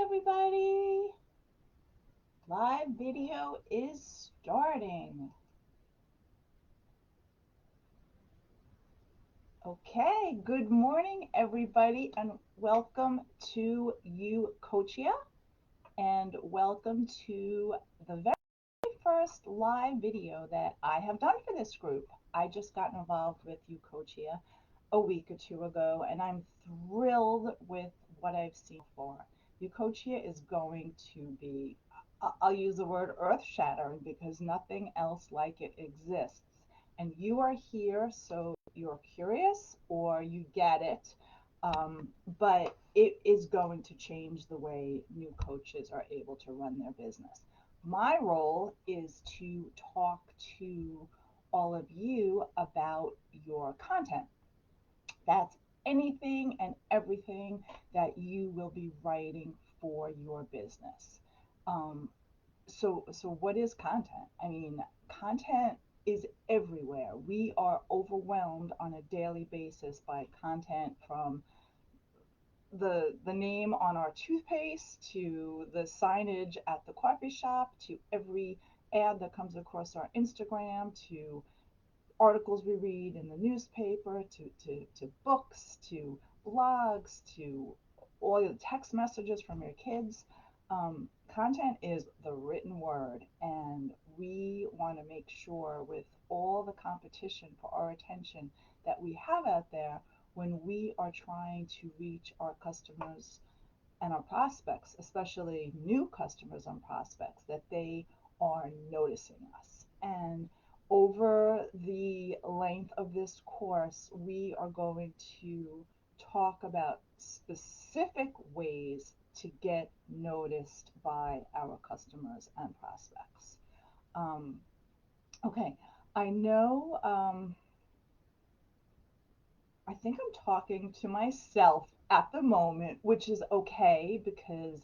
everybody. Live video is starting. Okay, good morning, everybody, and welcome to Ucoachia, and welcome to the very first live video that I have done for this group. I just got involved with Ucoachia a week or two ago, and I'm thrilled with what I've seen so far. Ucoachia is going to be, I'll use the word earth shattering because nothing else like it exists. And you are here, so you're curious or you get it, but it is going to change the way new coaches are able to run their business. My role is to talk to all of you about your content. That's anything and everything that you will be writing for your business. Um, so what is content? I mean, content is everywhere. We are overwhelmed on a daily basis by content, from the name on our toothpaste to the signage at the coffee shop to every ad that comes across our Instagram to articles we read in the newspaper to books to blogs to all the text messages from your kids. Content is the written word, and we want to make sure, with all the competition for our attention that we have out there, when we are trying to reach our customers and our prospects, especially new customers and prospects, that they are noticing us. And over the length of this course, we are going to talk about specific ways to get noticed by our customers and prospects. Um, okay, I know I think I'm talking to myself at the moment, which is okay because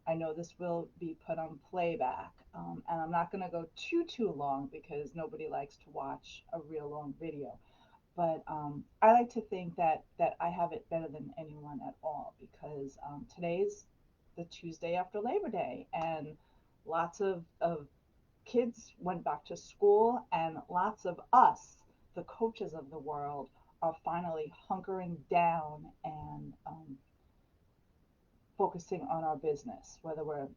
I know this will be put on playback, and I'm not going to go too long because nobody likes to watch a real long video. But I like to think that I have it better than anyone at all because today's the Tuesday after Labor Day, and lots of kids went back to school, and lots of us, the coaches of the world, are finally hunkering down and focusing on our business, whether we're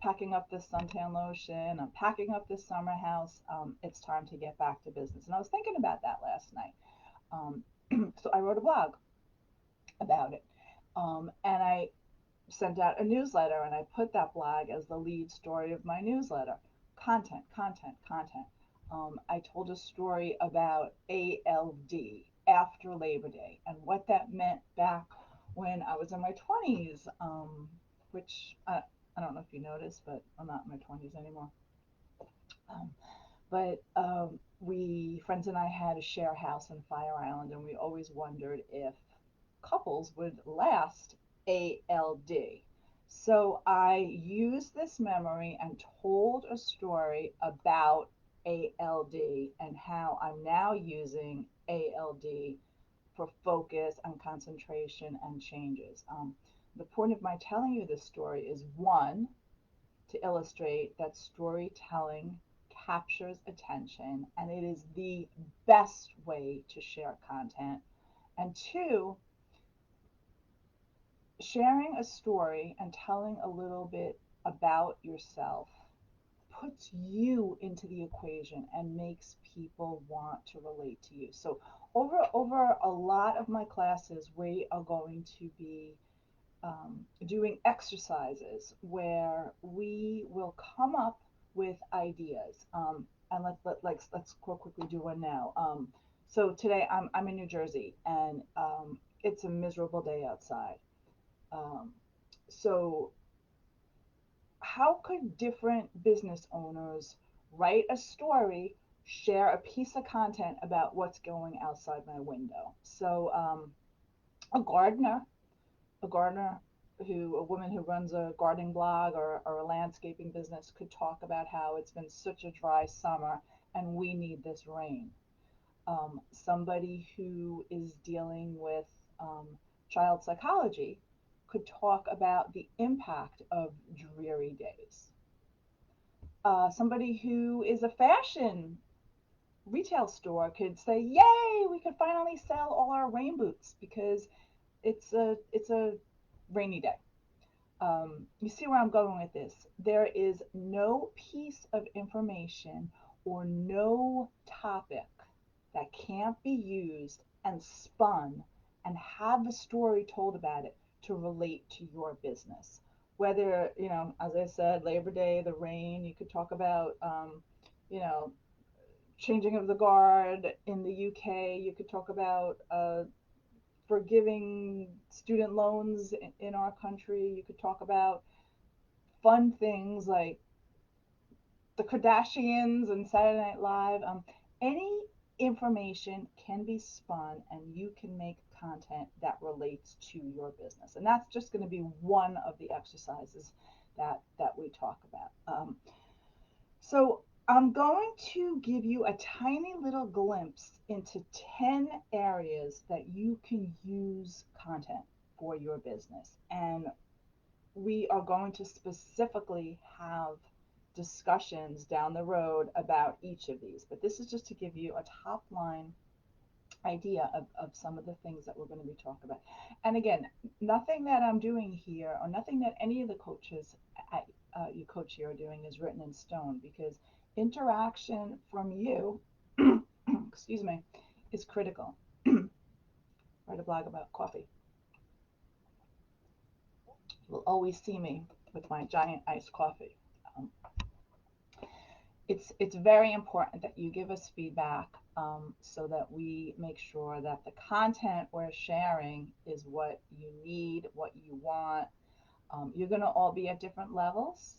packing up this suntan lotion, I'm packing up this summer house. It's time to get back to business. And I was thinking about that last night. So I wrote a blog about it. And I sent out a newsletter, and I put that blog as the lead story of my newsletter. Content, content, content. I told a story about ALD, after Labor Day, and what that meant back when I was in my 20s, which I don't know if you noticed, but I'm not in my 20s anymore. Um, but we, friends and I, had a share house in Fire Island, and we always wondered if couples would last ALD. So I used this memory and told a story about ALD and how I'm now using ALD for focus and concentration and changes. The point of my telling you this story is, one, to illustrate that storytelling captures attention and it is the best way to share content. And two, sharing a story and telling a little bit about yourself puts you into the equation and makes people want to relate to you. So over a lot of my classes, we are going to be doing exercises where we will come up with ideas. And let's quickly do one now. So today I'm in New Jersey, and it's a miserable day outside. Um, so how could different business owners write a story, share a piece of content about what's going outside my window? So a gardener, a gardener a woman who runs a gardening blog or a landscaping business could talk about how it's been such a dry summer and we need this rain. Somebody who is dealing with child psychology could talk about the impact of dreary days. Somebody who is a fashion retail store could say, "Yay, we could finally sell all our rain boots because it's a rainy day." You see where I'm going with this? There is no piece of information or no topic that can't be used and spun and have a story told about it to relate to your business. Whether, as I said, Labor Day, the rain, you could talk about, you know, changing of the guard in the UK, you could talk about forgiving student loans in our country, you could talk about fun things like the Kardashians and Saturday Night Live. Any information can be spun and you can make content that relates to your business. And that's just going to be one of the exercises that we talk about. So I'm going to give you a tiny little glimpse into 10 areas that you can use content for your business. And we are going to specifically have discussions down the road about each of these. But this is just to give you a top line idea of some of the things that we're going to be talking about. And again, nothing that I'm doing here or nothing that any of the coaches at Ucoachia are doing is written in stone, because interaction from you, excuse me, is critical. Write a blog about coffee. You'll always see me with my giant iced coffee. Um, it's very important that you give us feedback, so that we make sure that the content we're sharing is what you need, what you want. You're going to all be at different levels.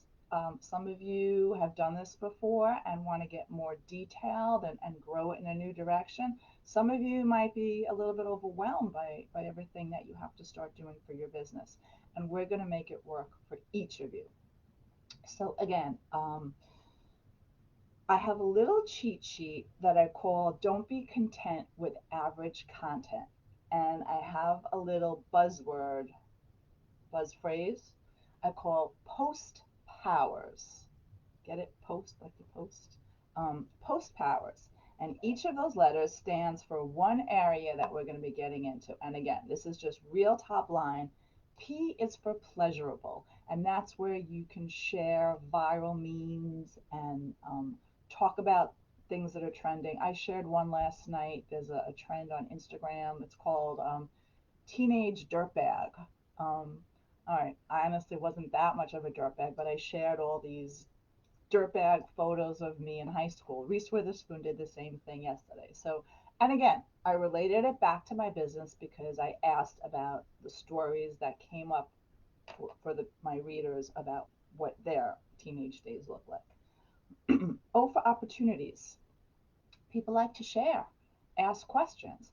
Some of you have done this before and want to get more detailed and grow it in a new direction. Some of you might be a little bit overwhelmed by everything that you have to start doing for your business. And we're going to make it work for each of you. So again, I have a little cheat sheet that I call "Don't Be Content with Average Content." And I have a little buzz phrase I call post powers. Get it? Post, like the post. Post powers. And each of those letters stands for one area that we're going to be getting into. And again, this is just real top line. P is for pleasurable. And that's where you can share viral memes and talk about things that are trending. I shared one last night. There's a trend on Instagram. It's called teenage dirtbag. All right, I honestly wasn't that much of a dirtbag, but I shared all these dirtbag photos of me in high school. Reese Witherspoon did the same thing yesterday. So, and again, I related it back to my business because I asked about the stories that came up for my readers about what their teenage days look like. O for opportunities. People like to share, ask questions.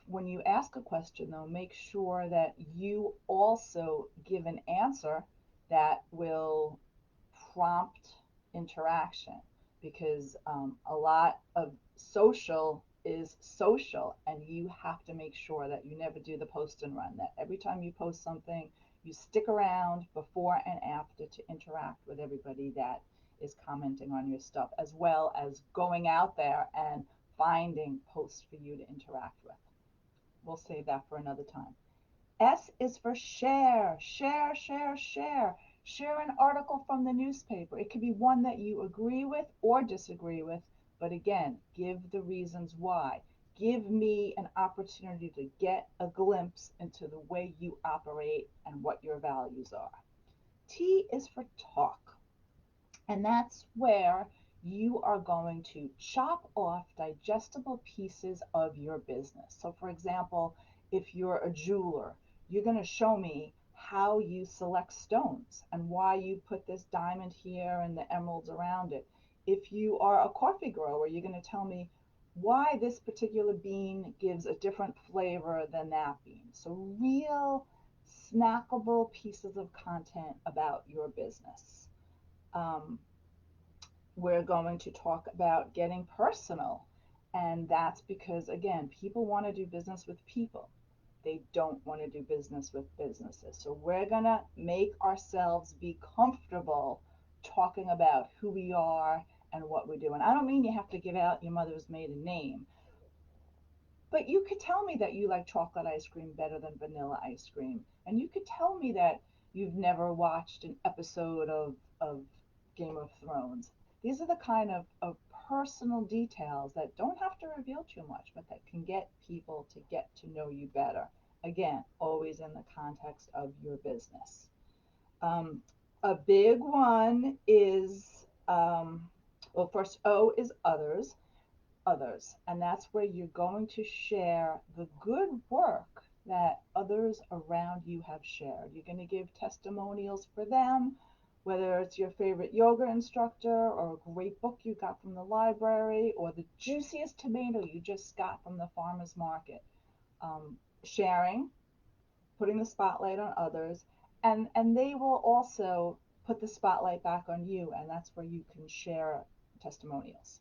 When you ask a question, though, make sure that you also give an answer that will prompt interaction, because a lot of social is social, and you have to make sure that you never do the post and run, that every time you post something, you stick around before and after to interact with everybody that is commenting on your stuff, as well as going out there and finding posts for you to interact with. We'll save that for another time. S is for share, share, share, share. Share an article from the newspaper. It could be one that you agree with or disagree with, but again, give the reasons why. Give me an opportunity to get a glimpse into the way you operate and what your values are. T is for talk. And that's where you are going to chop off digestible pieces of your business. So, for example, if you're a jeweler, you're going to show me how you select stones and why you put this diamond here and the emeralds around it. If you are a coffee grower, you're going to tell me why this particular bean gives a different flavor than that bean. So, real snackable pieces of content about your business. Um, we're going to talk about getting personal. And that's because, again, people want to do business with people. they don't want to do business with businesses. So we're going to make ourselves be comfortable talking about who we are and what we do. And I don't mean you have to give out your mother's maiden name, but you could tell me that you like chocolate ice cream better than vanilla ice cream. And you could tell me that you've never watched an episode of Game of Thrones. These are the kind of personal details that don't have to reveal too much, but that can get people to get to know you better. Again, always in the context of your business. Um, a big one is, well, first O is others. And that's where you're going to share the good work that others around you have shared. You're going to give testimonials for them, whether it's your favorite yoga instructor or a great book you got from the library or the juiciest tomato you just got from the farmer's market. Sharing, putting the spotlight on others, and they will also put the spotlight back on you, and that's where you can share testimonials.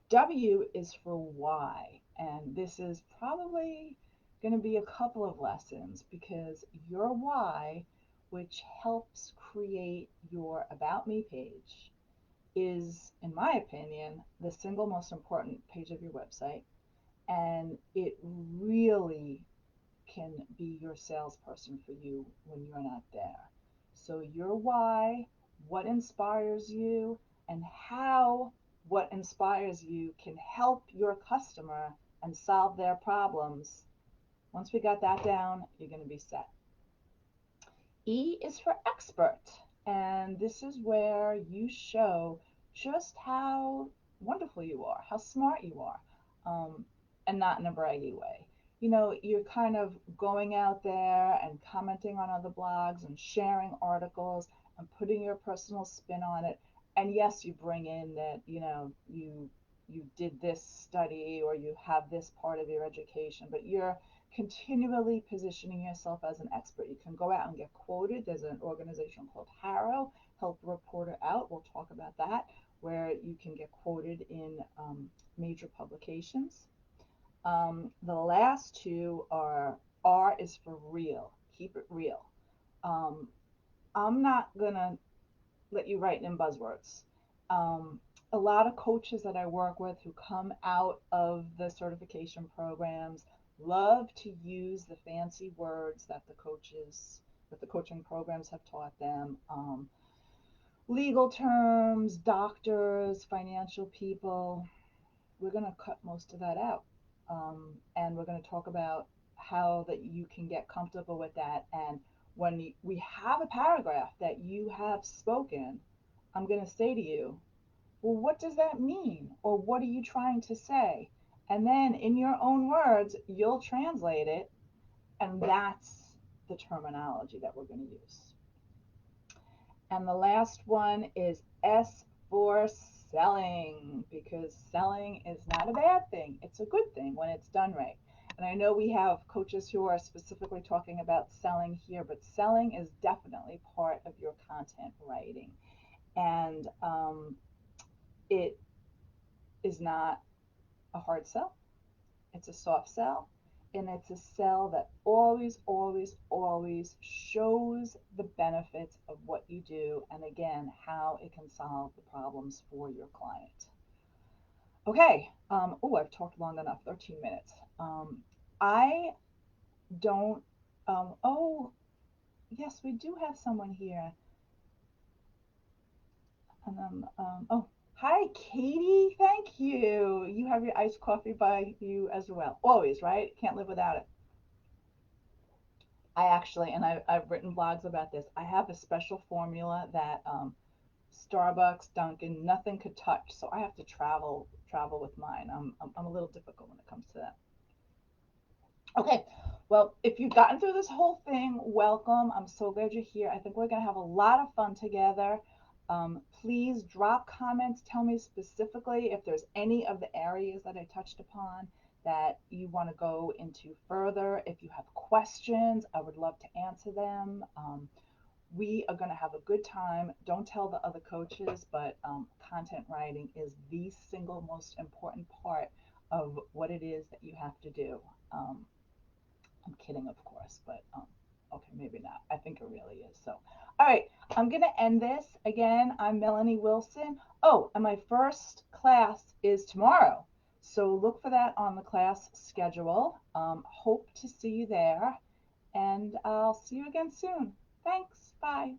W is for why, and this is probably going to be a couple of lessons because your why, which helps create your About Me page, is, in my opinion, the single most important page of your website, and it really can be your salesperson for you when you're not there. So your why, what inspires you, and how what inspires you can help your customer and solve their problems. Once we got that down, you're going to be set. E is for expert, and this is where you show just how wonderful you are, how smart you are, and not in a braggy way. You know, you're kind of going out there and commenting on other blogs and sharing articles and putting your personal spin on it. And yes, you bring in that, you did this study or you have this part of your education, but you're continually positioning yourself as an expert. You can go out and get quoted. There's an organization called Harrow, Help a Reporter Out. We'll talk about that, where you can get quoted in major publications. The last two are R is for real. Keep it real. Um, I'm not going to let you write in buzzwords. Um, a lot of coaches that I work with who come out of the certification programs love to use the fancy words that the coaching programs have taught them. Legal terms, doctors, financial people. We're going to cut most of that out. And we're going to talk about how that you can get comfortable with that. And when we have a paragraph that you have spoken, I'm going to say to you, well, what does that mean? Or what are you trying to say? And then in your own words, you'll translate it. And that's the terminology that we're going to use. And the last one is S for selling, because selling is not a bad thing. It's a good thing when it's done right. And I know we have coaches who are specifically talking about selling here, but selling is definitely part of your content writing. And it is not a hard sell, it's a soft sell. And it's a sell that always, always, always shows the benefits of what you do and again, how it can solve the problems for your client. Okay, oh, I've talked long enough, 13 minutes. I don't, oh, yes, we do have someone here. And oh, hi, Katie. Thank you. You have your iced coffee by you as well. Always, right? Can't live without it. I actually, and I've written blogs about this. I have a special formula that Starbucks, Dunkin', nothing could touch. So I have to travel with mine. I'm a little difficult when it comes to that. Okay, well, if you've gotten through this whole thing, welcome. I'm so glad you're here. I think we're going to have a lot of fun together. Please drop comments. Tell me specifically if there's any of the areas that I touched upon that you want to go into further. If you have questions, I would love to answer them. We are going to have a good time. Don't tell the other coaches, but content writing is the single most important part of what it is that you have to do. I'm kidding, of course, but okay, maybe not. I think it really is. So, all right, I'm going to end this. Again, I'm Melanie Wilson. Oh, and my first class is tomorrow. So look for that on the class schedule. Hope to see you there, and I'll see you again soon. Thanks. Bye.